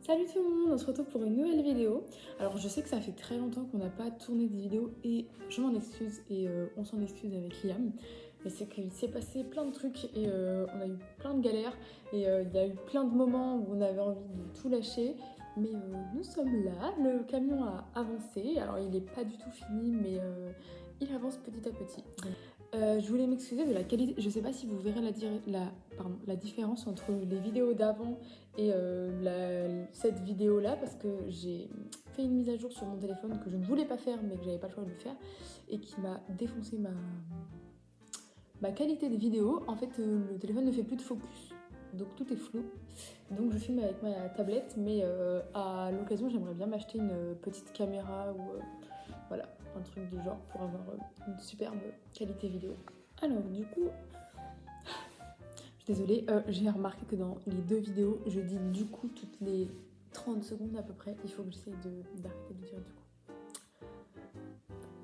Salut tout le monde, on se retrouve pour une nouvelle vidéo. Alors je sais que ça fait très longtemps qu'on n'a pas tourné des vidéos et je m'en excuse et on s'en excuse avec Liam. Mais c'est qu'il s'est passé plein de trucs et on a eu plein de galères et il y a eu plein de moments où on avait envie de tout lâcher. Mais nous sommes là, le camion a avancé. Alors il n'est pas du tout fini mais il avance petit à petit. Je voulais m'excuser de la qualité. Je sais pas si vous verrez la différence entre les vidéos d'avant et cette vidéo là parce que j'ai fait une mise à jour sur mon téléphone que je ne voulais pas faire mais que j'avais pas le choix de le faire et qui m'a défoncé ma qualité des vidéos. En fait, le téléphone ne fait plus de focus. Donc tout est flou. Donc je filme avec ma tablette, mais à l'occasion j'aimerais bien m'acheter une petite caméra ou voilà, un truc du genre pour avoir une superbe qualité vidéo. Alors du coup, je suis désolée, j'ai remarqué que dans les deux vidéos, je dis du coup toutes les 30 secondes à peu près. Il faut que j'essaye d'arrêter de dire du coup.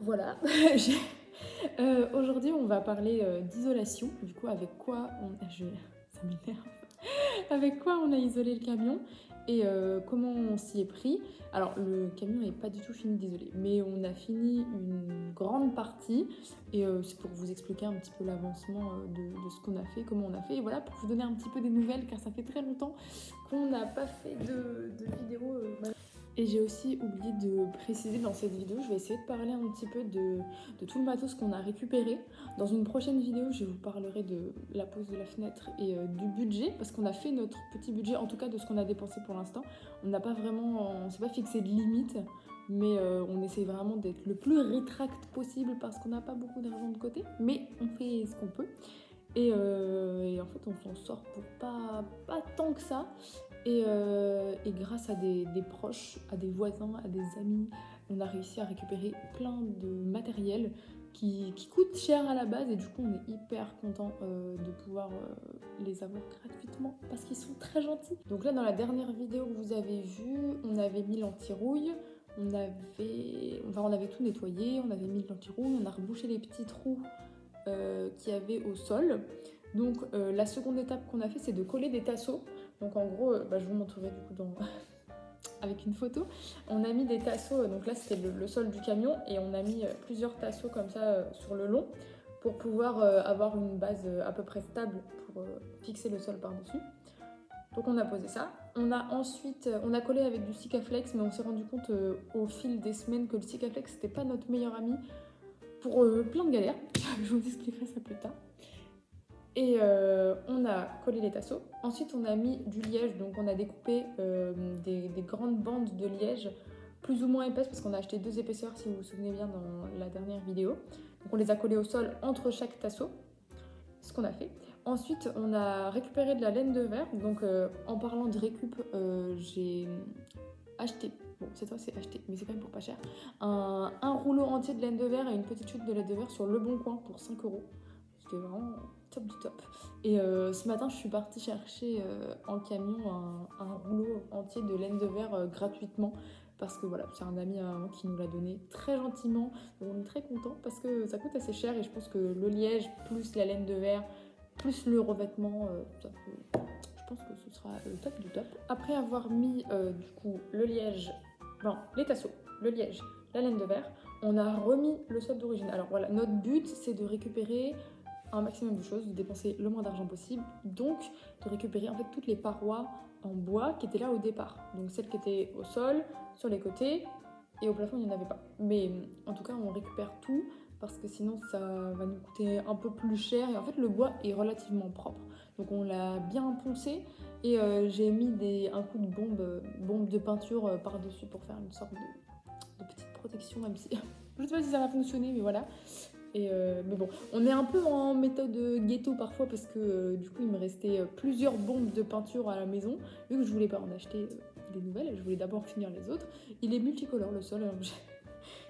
Voilà, aujourd'hui on va parler d'isolation. Du coup, avec quoi ça m'énerve. Avec quoi on a isolé le camion et comment on s'y est pris. Alors le camion n'est pas du tout fini d'isoler, mais on a fini une grande partie et c'est pour vous expliquer un petit peu l'avancement de ce qu'on a fait, comment on a fait, et voilà, pour vous donner un petit peu des nouvelles car ça fait très longtemps qu'on n'a pas fait de vidéo. Et j'ai aussi oublié de préciser dans cette vidéo, je vais essayer de parler un petit peu de tout le matos qu'on a récupéré. Dans une prochaine vidéo, je vous parlerai de la pose de la fenêtre et du budget, parce qu'on a fait notre petit budget, en tout cas de ce qu'on a dépensé pour l'instant. On s'est pas fixé de limite, mais on essaie vraiment d'être le plus rétract possible parce qu'on n'a pas beaucoup d'argent de côté, mais on fait ce qu'on peut. Et en fait, on s'en sort pour pas tant que ça. Et grâce à des proches, à des voisins, à des amis, on a réussi à récupérer plein de matériel qui coûte cher à la base. Et du coup, on est hyper content de pouvoir les avoir gratuitement parce qu'ils sont très gentils. Donc là, dans la dernière vidéo que vous avez vue, on avait mis l'anti-rouille. On avait tout nettoyé, on avait mis l'anti-rouille, on a rebouché les petits trous qu'il y avait au sol. Donc la seconde étape qu'on a fait, c'est de coller des tasseaux. Donc en gros, je vous montrerai du coup avec une photo. On a mis des tasseaux, donc là c'était le sol du camion, et on a mis plusieurs tasseaux comme ça sur le long pour pouvoir avoir une base à peu près stable pour fixer le sol par-dessus. Donc on a posé ça. On a collé avec du Sikaflex, mais on s'est rendu compte au fil des semaines que le Sikaflex c'était pas notre meilleur ami pour plein de galères. Je vous expliquerai ça plus tard. Et on a collé les tasseaux. Ensuite, on a mis du liège. Donc, on a découpé des grandes bandes de liège plus ou moins épaisses parce qu'on a acheté 2 épaisseurs, si vous vous souvenez bien, dans la dernière vidéo. Donc, on les a collées au sol entre chaque tasseau. Ce qu'on a fait. Ensuite, on a récupéré de la laine de verre. Donc, en parlant de récup, j'ai acheté, bon cette fois c'est acheté, mais c'est quand même pour pas cher, un rouleau entier de laine de verre et une petite chute de laine de verre sur Le Bon Coin pour 5 €. C'était vraiment top du top. Et ce matin, je suis partie chercher en camion un rouleau entier de laine de verre gratuitement. Parce que voilà, c'est un ami à moi qui nous l'a donné très gentiment. Donc on est très contents parce que ça coûte assez cher et je pense que le liège plus la laine de verre plus le revêtement, je pense que ce sera le top du top. Après avoir mis du coup les tasseaux, le liège, la laine de verre, on a remis le sol d'origine. Alors voilà, notre but c'est de récupérer un maximum de choses, de dépenser le moins d'argent possible, donc de récupérer en fait toutes les parois en bois qui étaient là au départ. Donc celles qui étaient au sol, sur les côtés, et au plafond il n'y en avait pas. Mais en tout cas on récupère tout parce que sinon ça va nous coûter un peu plus cher. Et en fait le bois est relativement propre, donc on l'a bien poncé et j'ai mis un coup de bombe de peinture par-dessus pour faire une sorte de petite protection, même si je sais pas si ça va fonctionner, mais voilà. Mais bon, on est un peu en méthode ghetto parfois parce que du coup il me restait plusieurs bombes de peinture à la maison. Vu que je voulais pas en acheter des nouvelles, je voulais d'abord finir les autres. Il est multicolore le sol,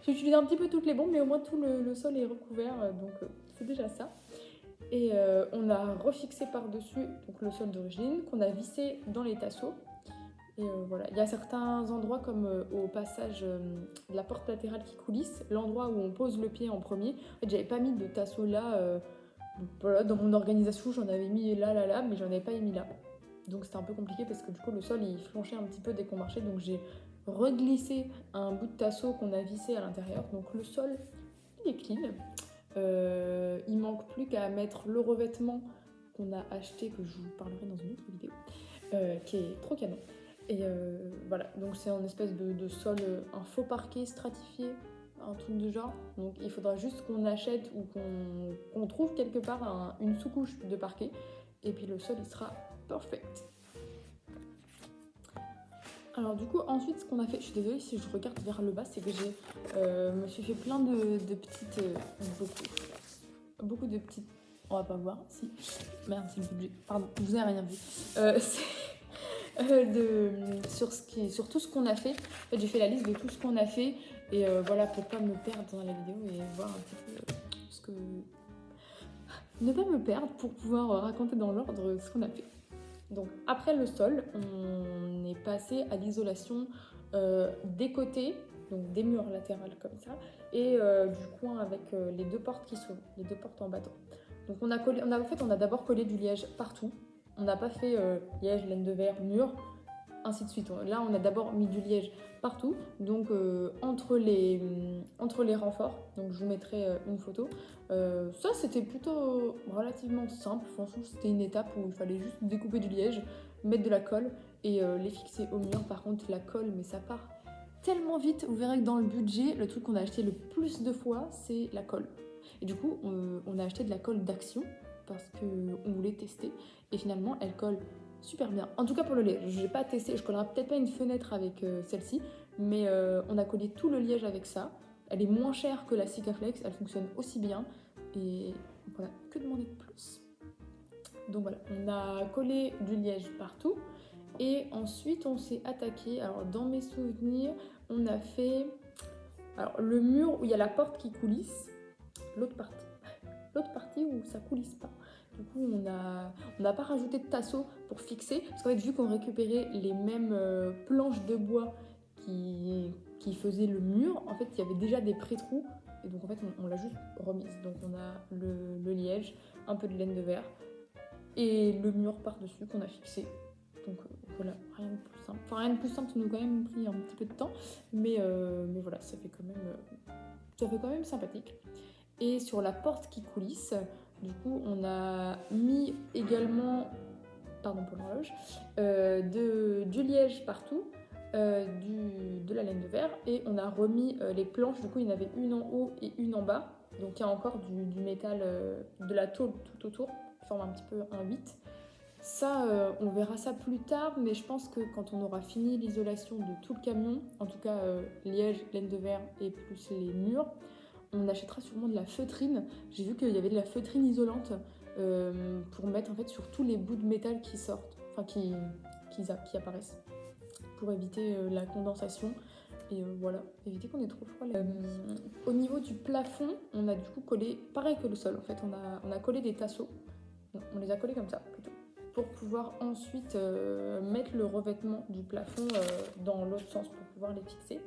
j'ai utilisé un petit peu toutes les bombes, mais au moins tout le sol est recouvert, donc c'est déjà ça. Et on a refixé par-dessus donc le sol d'origine qu'on a vissé dans les tasseaux. Et voilà, il y a certains endroits comme au passage de la porte latérale qui coulisse, l'endroit où on pose le pied en premier. En fait, j'avais pas mis de tasseau là. Voilà, dans mon organisation, j'en avais mis là, mais j'en avais pas mis là. Donc c'était un peu compliqué parce que du coup le sol il flanchait un petit peu dès qu'on marchait, donc j'ai reglissé un bout de tasseau qu'on a vissé à l'intérieur. Donc le sol il est clean. Il manque plus qu'à mettre le revêtement qu'on a acheté, que je vous parlerai dans une autre vidéo, qui est trop canon. Et voilà, donc c'est un espèce de sol, un faux parquet stratifié, un truc du genre. Donc il faudra juste qu'on achète ou qu'on trouve quelque part une sous-couche de parquet. Et puis le sol il sera perfect. Alors du coup ensuite ce qu'on a fait, je suis désolée si je regarde vers le bas, c'est que je me suis fait plein de petites, beaucoup de petites, on va pas voir, si, merde c'est le budget, pardon, vous avez rien vu, sur tout ce qu'on a fait. En fait j'ai fait la liste de tout ce qu'on a fait et voilà, pour pas me perdre dans la vidéo et voir un petit peu ce que... Ne pas me perdre pour pouvoir raconter dans l'ordre ce qu'on a fait. Donc après le sol, on est passé à l'isolation des côtés, donc des murs latérales comme ça, et du coin avec les deux portes qui s'ouvrent, les deux portes en bâton. Donc on a d'abord collé du liège partout. On n'a pas fait liège, laine de verre, mur, ainsi de suite. Là, on a d'abord mis du liège partout, donc entre les renforts. Donc je vous mettrai une photo. Ça, c'était plutôt relativement simple. Franchement, c'était une étape où il fallait juste découper du liège, mettre de la colle et les fixer au mur. Par contre, la colle, mais ça part tellement vite. Vous verrez que dans le budget, le truc qu'on a acheté le plus de fois, c'est la colle. Et du coup, on a acheté de la colle d'Action parce qu'on voulait tester. Et finalement, elle colle super bien. En tout cas pour le liège, je n'ai pas testé, je collerai peut-être pas une fenêtre avec celle-ci, mais on a collé tout le liège avec ça. Elle est moins chère que la Sikaflex, elle fonctionne aussi bien. Et voilà, que demander de plus? Donc voilà, on a collé du liège partout. Et ensuite, on s'est attaqué. Alors, dans mes souvenirs, on a fait... Alors, le mur où il y a la porte qui coulisse, l'autre partie où ça coulisse pas. Du coup, on n'a pas rajouté de tasseau pour fixer, parce qu'en fait, vu qu'on récupérait les mêmes planches de bois qui faisaient le mur, en fait, il y avait déjà des pré-trous, et donc en fait, on l'a juste remise. Donc on a le liège, un peu de laine de verre, et le mur par-dessus qu'on a fixé. Donc voilà, rien de plus simple. Enfin, rien de plus simple, ça nous a quand même pris un petit peu de temps, mais voilà, ça fait quand même sympathique. Et sur la porte qui coulisse, du coup, on a mis également, pardon pour l'horloge, du liège partout, de la laine de verre, et on a remis les planches. Du coup, il y en avait une en haut et une en bas. Donc il y a encore du métal, de la tôle tout autour, qui forme un petit peu un 8. Ça, on verra ça plus tard, mais je pense que quand on aura fini l'isolation de tout le camion, en tout cas liège, laine de verre et plus les murs, on achètera sûrement de la feutrine. J'ai vu qu'il y avait de la feutrine isolante pour mettre en fait sur tous les bouts de métal qui sortent, enfin qui apparaissent, pour éviter la condensation et voilà, éviter qu'on ait trop froid. Au niveau du plafond, on a du coup collé, pareil que le sol en fait, on a collé des tasseaux. On les a collés comme ça plutôt, pour pouvoir ensuite mettre le revêtement du plafond dans l'autre sens pour pouvoir les fixer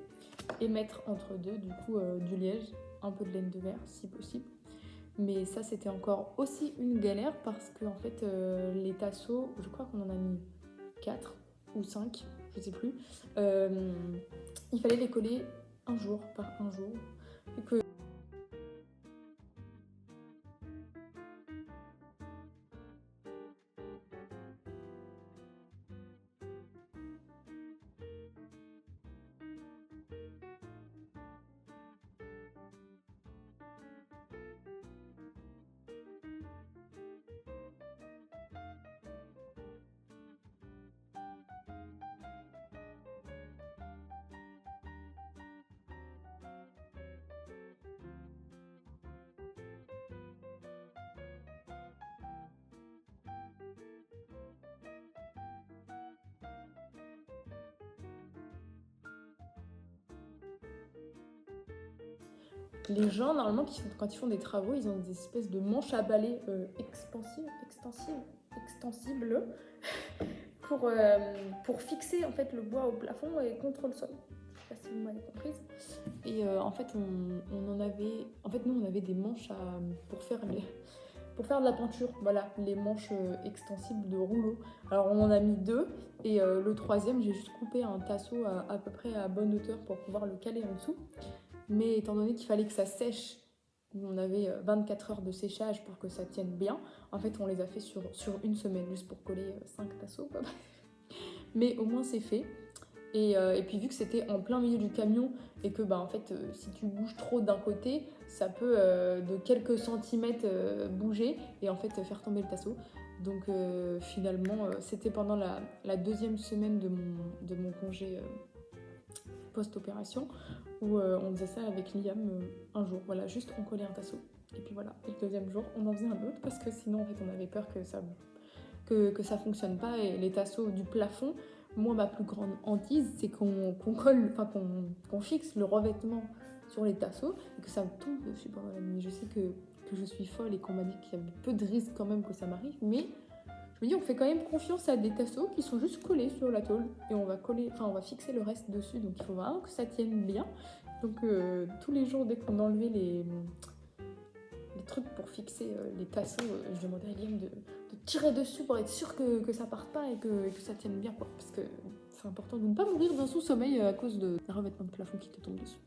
et mettre entre deux du coup du liège, un peu de laine de verre si possible. Mais ça c'était encore aussi une galère parce que en fait les tasseaux, je crois qu'on en a mis 4 ou 5, je sais plus. Il fallait les coller un jour par un jour. Et que les gens, normalement, quand ils font des travaux, ils ont des espèces de manches à balai extensibles pour fixer en fait le bois au plafond et contre le sol. Je sais pas si vous m'avez comprise. Et en fait, nous, on avait des manches pour faire pour faire de la peinture, voilà, les manches extensibles de rouleau. Alors on en a mis 2 et le troisième j'ai juste coupé un tasseau à peu près à bonne hauteur pour pouvoir le caler en dessous. Mais étant donné qu'il fallait que ça sèche, on avait 24 heures de séchage pour que ça tienne bien, en fait on les a fait sur une semaine juste pour coller 5 tasseaux quoi. Mais au moins c'est fait. Et puis vu que c'était en plein milieu du camion et que en fait si tu bouges trop d'un côté, ça peut de quelques centimètres bouger et en fait faire tomber le tasseau. Donc finalement c'était pendant la deuxième semaine de mon congé post-opération où on faisait ça avec Liam un jour, voilà, juste on collait un tasseau. Et puis voilà, et le deuxième jour on en faisait un autre parce que sinon en fait on avait peur que ça fonctionne pas et les tasseaux du plafond. Moi, ma plus grande hantise, c'est qu'on colle, enfin qu'on fixe le revêtement sur les tasseaux et que ça me tombe dessus pendant la nuit. Je sais que je suis folle et qu'on m'a dit qu'il y avait peu de risques quand même que ça m'arrive, mais je me dis on fait quand même confiance à des tasseaux qui sont juste collés sur la tôle et on va fixer le reste dessus, donc il faut vraiment que ça tienne bien. Donc tous les jours, dès qu'on enlevait les trucs pour fixer les tasseaux, je demandais à Liam de tirer dessus pour être sûr que ça parte pas et que ça tienne bien, quoi. Parce que c'est important de ne pas mourir d'un sous-sommeil à cause d'un revêtement de plafond qui te tombe dessus.